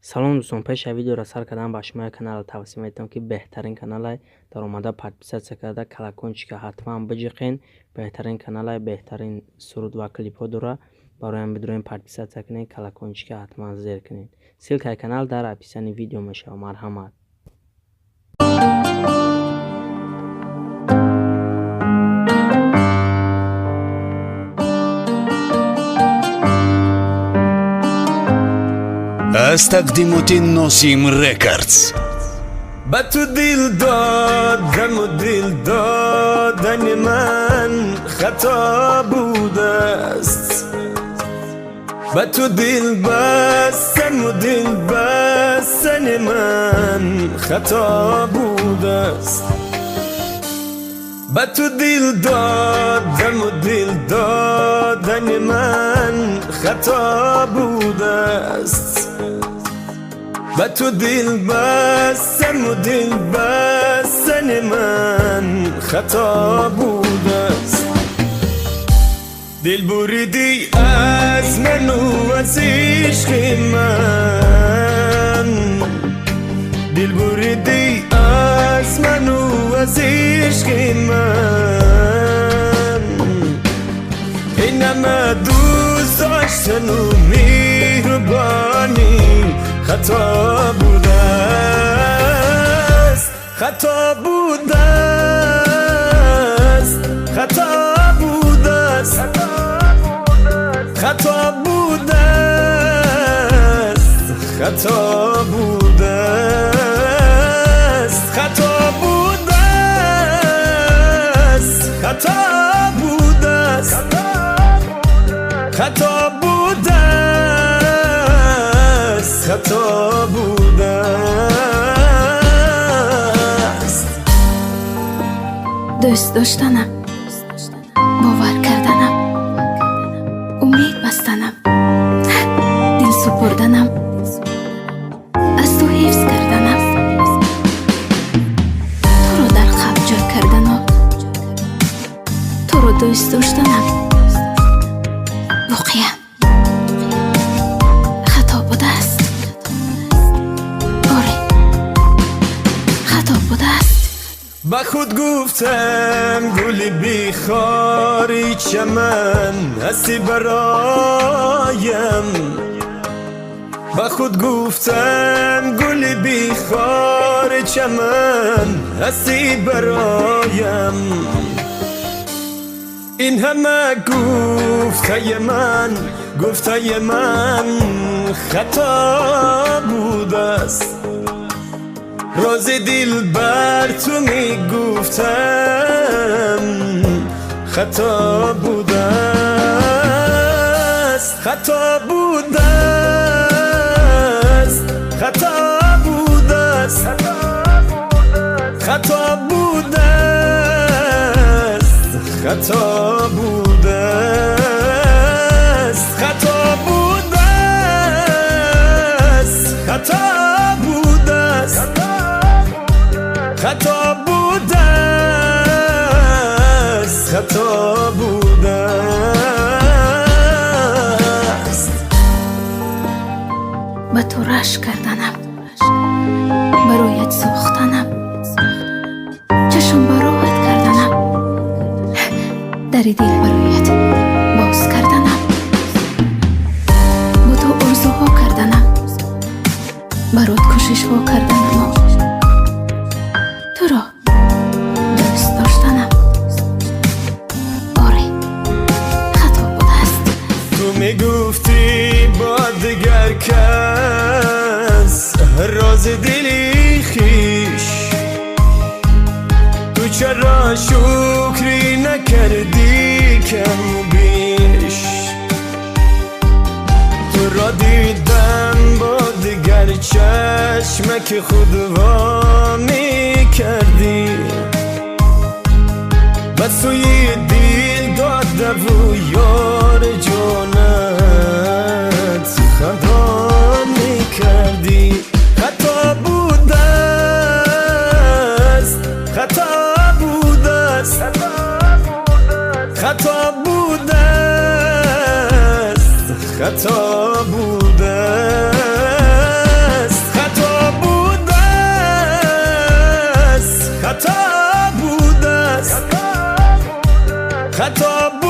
سلام دوستان، پیش ویدیو را سر کردم با شما کانال توصیه میتونم که بهترین کانال در اومده پادپیسات کرده کلکونچ که حتما بجیقین. بهترین کانال، بهترین سرود و کلیپ ها داره برای هم بدرین پادپیسات کنین. کلکونچ که حتما زیر کنین. سیلک کانال در اپیسانی ویدیو میشه. مرحمت. از تقدیمات ناسیم ریکاردز. با تو دل دادم و دل دادن من خطا بوده است. با تو دل بستم و دل بستن من خطا بوده است. با تو دل دادم و دل دادن من خطا بوده است. با تو دل بستم و دل بستن من خطا بوده است. دل بریدی از من و از عشق من، دل بریدی از من و از عشق من. این همه دوست داشتن و مهربانی خطا بوده است. خطا بوده است. خطا بوده است. خطا بوده است. خطا بوده است. خطا بوده است. خطا بوده است. خطا بوده است. خطا بوده است. دوست داشتنم، باور کردنم، امید بستنم، دل سپردنم، از تو حفظ کردنم، تو رو در قلب جا کردنم، تو رو دوست داشتنم. واقعا خطا بوده است. آره، خطا بوده است. با خود گفتم گل بیخاری چمن هستی برایم. با خود گفتم گل بیخار چمن هستی برایم. این همه گفته من، گفته من خطا بوده است. راز دل بر تو می گفتم خطا بوده است. خطا بوده است. خطا بوده است. خطا بوده است. خطا بوده است. خطا بوده است. خطا بوده است. خطا بوده است. خطا بوده است. با تو رشک کردنم، برایت سوختنم، چشم براحت کردنم، در دل برایت باز کردنم، با تو آرزوها کردنم، برات کوشش ها کردنم، تو را دوست داشتنم. آره، خطا بوده است. تو میگفتی با دیگر کس راز دلی خیش، تو چرا شکری نکردی کم بیش. تو را دیدم با دیگر چشمک خود وا می کردی. بس توی دل داده و یار جانت خدا می کردی. خطا بوده است. خطا بوده است. خطا بوده است. خطا بوده خطاب